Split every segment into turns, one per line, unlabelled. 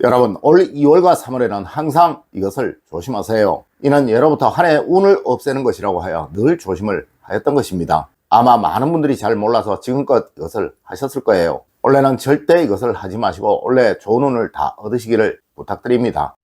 여러분, 올 2월과 3월에는 항상 이것을 조심하세요. 이는 예로부터 한 해 운을 없애는 것이라고 하여 늘 조심을 하였던 것입니다. 아마 많은 분들이 잘 몰라서 지금껏 이것을 하셨을 거예요. 올해는 절대 이것을 하지 마시고 올해 좋은 운을 다 얻으시기를 부탁드립니다.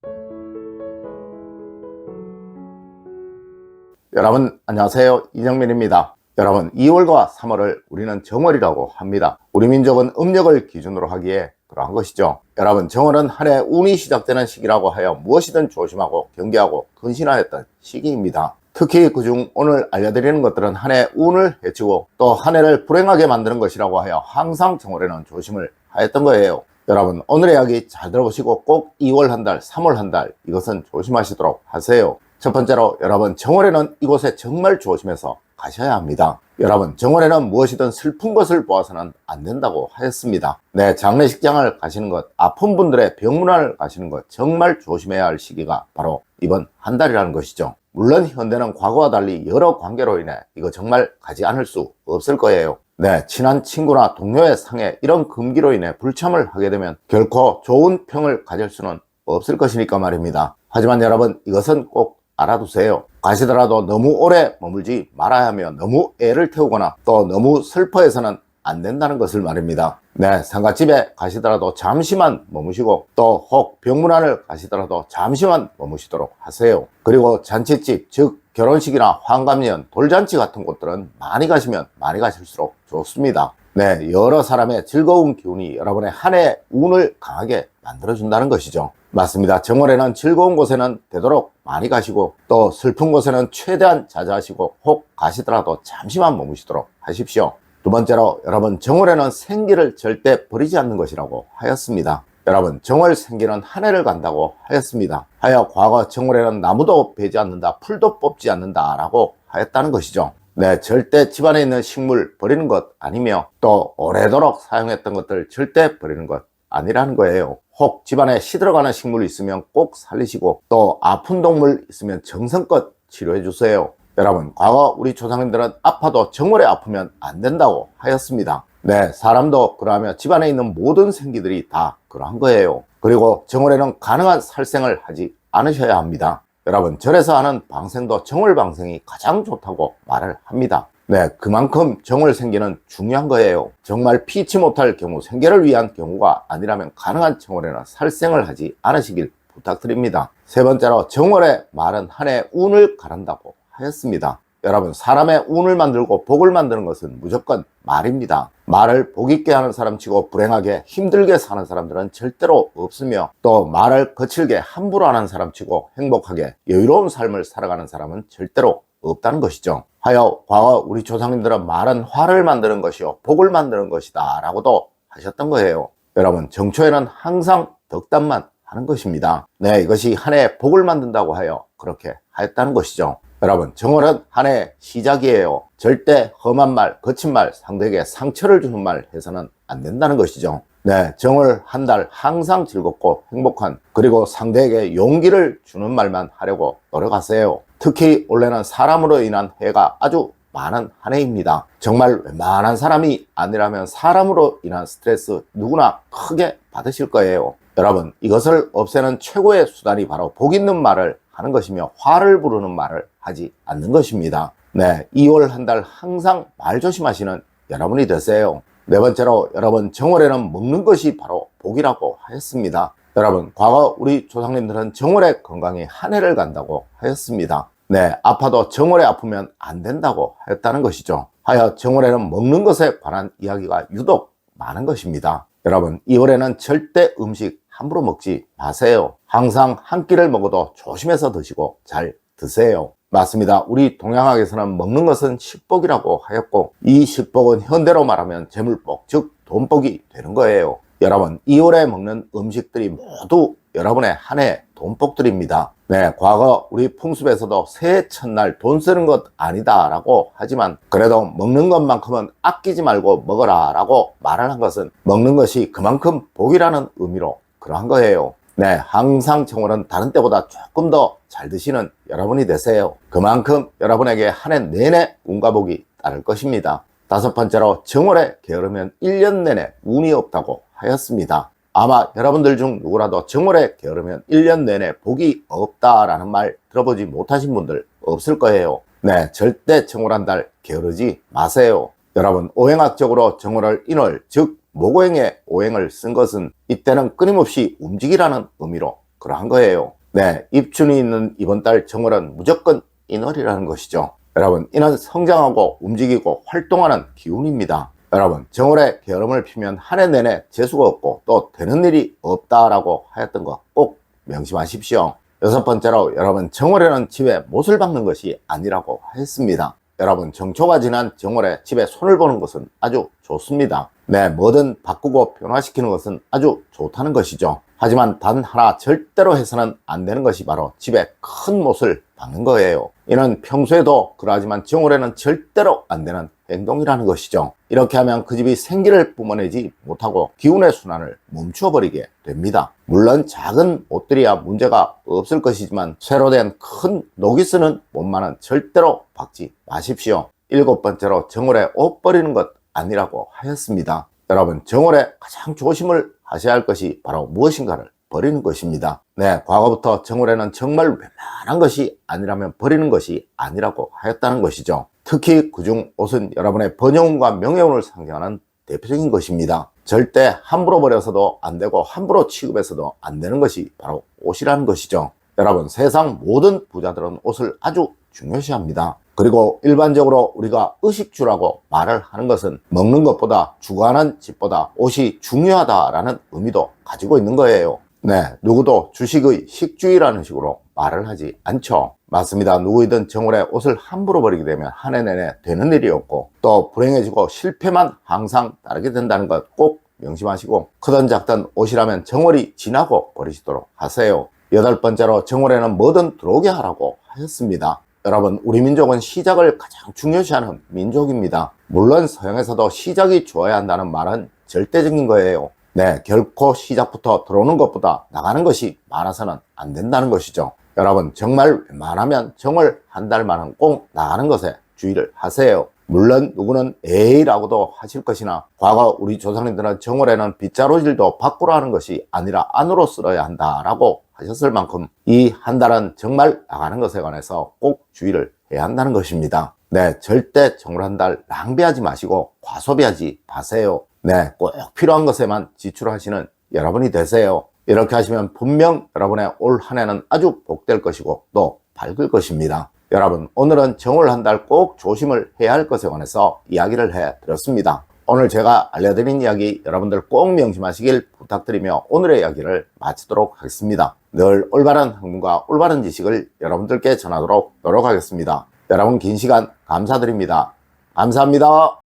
여러분 안녕하세요, 이정민입니다. 여러분, 2월과 3월을 우리는 정월이라고 합니다. 우리 민족은 음력을 기준으로 하기에 그러한 것이죠. 여러분, 정월은 한 해 운이 시작되는 시기라고 하여 무엇이든 조심하고 경계하고 근신하였던 시기입니다. 특히 그중 오늘 알려드리는 것들은 한 해 운을 해치고 또 한 해를 불행하게 만드는 것이라고 하여 항상 정월에는 조심을 하였던 거예요. 여러분, 오늘의 이야기 잘 들어보시고 꼭 2월 한 달, 3월 한 달 이것은 조심하시도록 하세요. 첫 번째로, 여러분, 정월에는 이곳에 정말 조심해서 가셔야 합니다. 여러분, 정월에는 무엇이든 슬픈 것을 보아서는 안 된다고 하였습니다. 네, 장례식장을 가시는 것, 아픈 분들의 병문안을 가시는 것 정말 조심해야 할 시기가 바로 이번 한 달이라는 것이죠. 물론 현대는 과거와 달리 여러 관계로 인해 이거 정말 가지 않을 수 없을 거예요. 네, 친한 친구나 동료의 상해 이런 금기로 인해 불참을 하게 되면 결코 좋은 평을 가질 수는 없을 것이니까 말입니다. 하지만 여러분, 이것은 꼭 알아두세요. 가시더라도 너무 오래 머물지 말아야 하며 너무 애를 태우거나 또 너무 슬퍼해서는 안 된다는 것을 말입니다. 네, 상갓집에 가시더라도 잠시만 머무시고 또 혹 병문안을 가시더라도 잠시만 머무시도록 하세요. 그리고 잔치집, 즉 결혼식이나 환갑년, 돌잔치 같은 곳들은 많이 가시면 많이 가실수록 좋습니다. 네, 여러 사람의 즐거운 기운이 여러분의 한 해 운을 강하게 만들어준다는 것이죠. 맞습니다. 정월에는 즐거운 곳에는 되도록 많이 가시고 또 슬픈 곳에는 최대한 자제하시고 혹 가시더라도 잠시만 머무시도록 하십시오. 두 번째로, 여러분, 정월에는 생기를 절대 버리지 않는 것이라고 하였습니다. 여러분, 정월 생기는 한 해를 간다고 하였습니다. 하여 과거 정월에는 나무도 베지 않는다, 풀도 뽑지 않는다 라고 하였다는 것이죠. 네, 절대 집안에 있는 식물 버리는 것 아니며 또 오래도록 사용했던 것들 절대 버리는 것 아니라는 거예요. 혹 집안에 시들어가는 식물이 있으면 꼭 살리시고 또 아픈 동물 있으면 정성껏 치료해 주세요. 여러분, 과거 우리 조상님들은 아파도 정월에 아프면 안 된다고 하였습니다. 네, 사람도 그러하며 집안에 있는 모든 생기들이 다 그러한 거예요. 그리고 정월에는 가능한 살생을 하지 않으셔야 합니다. 여러분, 절에서 하는 방생도 정월 방생이 가장 좋다고 말을 합니다. 네, 그만큼 정월 생기는 중요한 거예요. 정말 피치 못할 경우, 생계를 위한 경우가 아니라면 가능한 정월에는 살생을 하지 않으시길 부탁드립니다. 세 번째로, 정월의 말은 한 해 운을 가른다고 하였습니다. 여러분, 사람의 운을 만들고 복을 만드는 것은 무조건 말입니다. 말을 복 있게 하는 사람치고 불행하게 힘들게 사는 사람들은 절대로 없으며 또 말을 거칠게 함부로 하는 사람치고 행복하게 여유로운 삶을 살아가는 사람은 절대로 없다는 것이죠. 하여 과거 우리 조상님들은 말은 화를 만드는 것이요 복을 만드는 것이다 라고도 하셨던 거예요. 여러분, 정초에는 항상 덕담만 하는 것입니다. 네, 이것이 한 해 복을 만든다고 하여 그렇게 하였다는 것이죠. 여러분, 정월은 한 해 시작이에요. 절대 험한 말, 거친 말, 상대에게 상처를 주는 말 해서는 안 된다는 것이죠. 네, 정월 한 달 항상 즐겁고 행복한, 그리고 상대에게 용기를 주는 말만 하려고 노력하세요. 특히 올해는 사람으로 인한 해가 아주 많은 한 해입니다. 정말 웬만한 사람이 아니라면 사람으로 인한 스트레스 누구나 크게 받으실 거예요. 여러분, 이것을 없애는 최고의 수단이 바로 복 있는 말을 하는 것이며 화를 부르는 말을 하지 않는 것입니다. 네, 2월 한 달 항상 말 조심하시는 여러분이 되세요. 네 번째로, 여러분, 정월에는 먹는 것이 바로 복이라고 하였습니다. 여러분, 과거 우리 조상님들은 정월에 건강히 한 해를 간다고 하였습니다. 네, 아파도 정월에 아프면 안 된다고 하였다는 것이죠. 하여 정월에는 먹는 것에 관한 이야기가 유독 많은 것입니다. 여러분, 2월에는 절대 음식 함부로 먹지 마세요. 항상 한 끼를 먹어도 조심해서 드시고 잘 드세요. 맞습니다. 우리 동양학에서는 먹는 것은 식복이라고 하였고 이 식복은 현대로 말하면 재물복, 즉 돈복이 되는 거예요. 여러분, 2월에 먹는 음식들이 모두 여러분의 한 해 돈복들입니다. 네, 과거 우리 풍습에서도 새해 첫날 돈 쓰는 것 아니다 라고 하지만 그래도 먹는 것만큼은 아끼지 말고 먹어라 라고 말을 한 것은 먹는 것이 그만큼 복이라는 의미로 그러한 거예요. 네, 항상 정월은 다른 때보다 조금 더 잘 드시는 여러분이 되세요. 그만큼 여러분에게 한 해 내내 운과 복이 따를 것입니다. 다섯 번째로, 정월에 게으르면 1년 내내 운이 없다고 하였습니다. 아마 여러분들 중 누구라도 정월에 게으르면 1년 내내 복이 없다라는 말 들어보지 못하신 분들 없을 거예요. 네, 절대 정월 한 달 게으르지 마세요. 여러분, 오행학적으로 정월월 인월, 즉 모고행에 오행을 쓴 것은 이때는 끊임없이 움직이라는 의미로 그러한 거예요. 네, 입춘이 있는 이번 달 정월은 무조건 인월이라는 것이죠. 여러분, 이는 성장하고 움직이고 활동하는 기운입니다. 여러분, 정월에 게으름을 피면 한 해 내내 재수가 없고 또 되는 일이 없다라고 하였던 거 꼭 명심하십시오. 여섯 번째로, 여러분, 정월에는 집에 못을 박는 것이 아니라고 하였습니다. 여러분, 정초가 지난 정월에 집에 손을 보는 것은 아주 좋습니다. 네, 뭐든 바꾸고 변화시키는 것은 아주 좋다는 것이죠. 하지만 단 하나 절대로 해서는 안 되는 것이 바로 집에 큰 못을 박는 거예요. 이는 평소에도 그러하지만 정월에는 절대로 안 되는 행동이라는 것이죠. 이렇게 하면 그 집이 생기를 뿜어내지 못하고 기운의 순환을 멈추어 버리게 됩니다. 물론 작은 못들이야 문제가 없을 것이지만 쇠로 된 큰 녹이 쓰는 못만은 절대로 박지 마십시오. 일곱 번째로, 정월에 옷 버리는 것 아니라고 하였습니다. 여러분, 정월에 가장 조심을 하셔야 할 것이 바로 무엇인가를 버리는 것입니다. 네, 과거부터 정월에는 정말 웬만한 것이 아니라면 버리는 것이 아니라고 하였다는 것이죠. 특히 그중 옷은 여러분의 번영운과 명예운을 상징하는 대표적인 것입니다. 절대 함부로 버려서도 안 되고 함부로 취급해서도 안 되는 것이 바로 옷이라는 것이죠. 여러분, 세상 모든 부자들은 옷을 아주 중요시합니다. 그리고 일반적으로 우리가 의식주라고 말을 하는 것은 먹는 것보다 주관하는 집보다 옷이 중요하다라는 의미도 가지고 있는 거예요. 네, 누구도 주식의 식주의라는 식으로 말을 하지 않죠. 맞습니다. 누구이든 정월에 옷을 함부로 버리게 되면 한 해 내내 되는 일이 없고 또 불행해지고 실패만 항상 따르게 된다는 것 꼭 명심하시고, 크든 작든 옷이라면 정월이 지나고 버리시도록 하세요. 여덟 번째로, 정월에는 뭐든 들어오게 하라고 하였습니다. 여러분, 우리 민족은 시작을 가장 중요시하는 민족입니다. 물론 서양에서도 시작이 좋아야 한다는 말은 절대적인 거예요. 네, 결코 시작부터 들어오는 것보다 나가는 것이 많아서는 안 된다는 것이죠. 여러분, 정말 웬만하면 정월 한 달만은 꼭 나가는 것에 주의를 하세요. 물론 누구는 에이라고도 하실 것이나, 과거 우리 조상님들은 정월에는 빗자루질도 밖으로 하는 것이 아니라 안으로 쓸어야 한다라고 하셨을 만큼 이 한 달은 정말 나가는 것에 관해서 꼭 주의를 해야 한다는 것입니다. 네, 절대 정월 한 달 낭비하지 마시고 과소비하지 마세요. 네, 꼭 필요한 것에만 지출하시는 여러분이 되세요. 이렇게 하시면 분명 여러분의 올 한 해는 아주 복될 것이고 또 밝을 것입니다. 여러분, 오늘은 정월 한 달 꼭 조심을 해야 할 것에 관해서 이야기를 해드렸습니다. 오늘 제가 알려드린 이야기 여러분들 꼭 명심하시길 부탁드리며 오늘의 이야기를 마치도록 하겠습니다. 늘 올바른 학문과 올바른 지식을 여러분들께 전하도록 노력하겠습니다. 여러분, 긴 시간 감사드립니다. 감사합니다.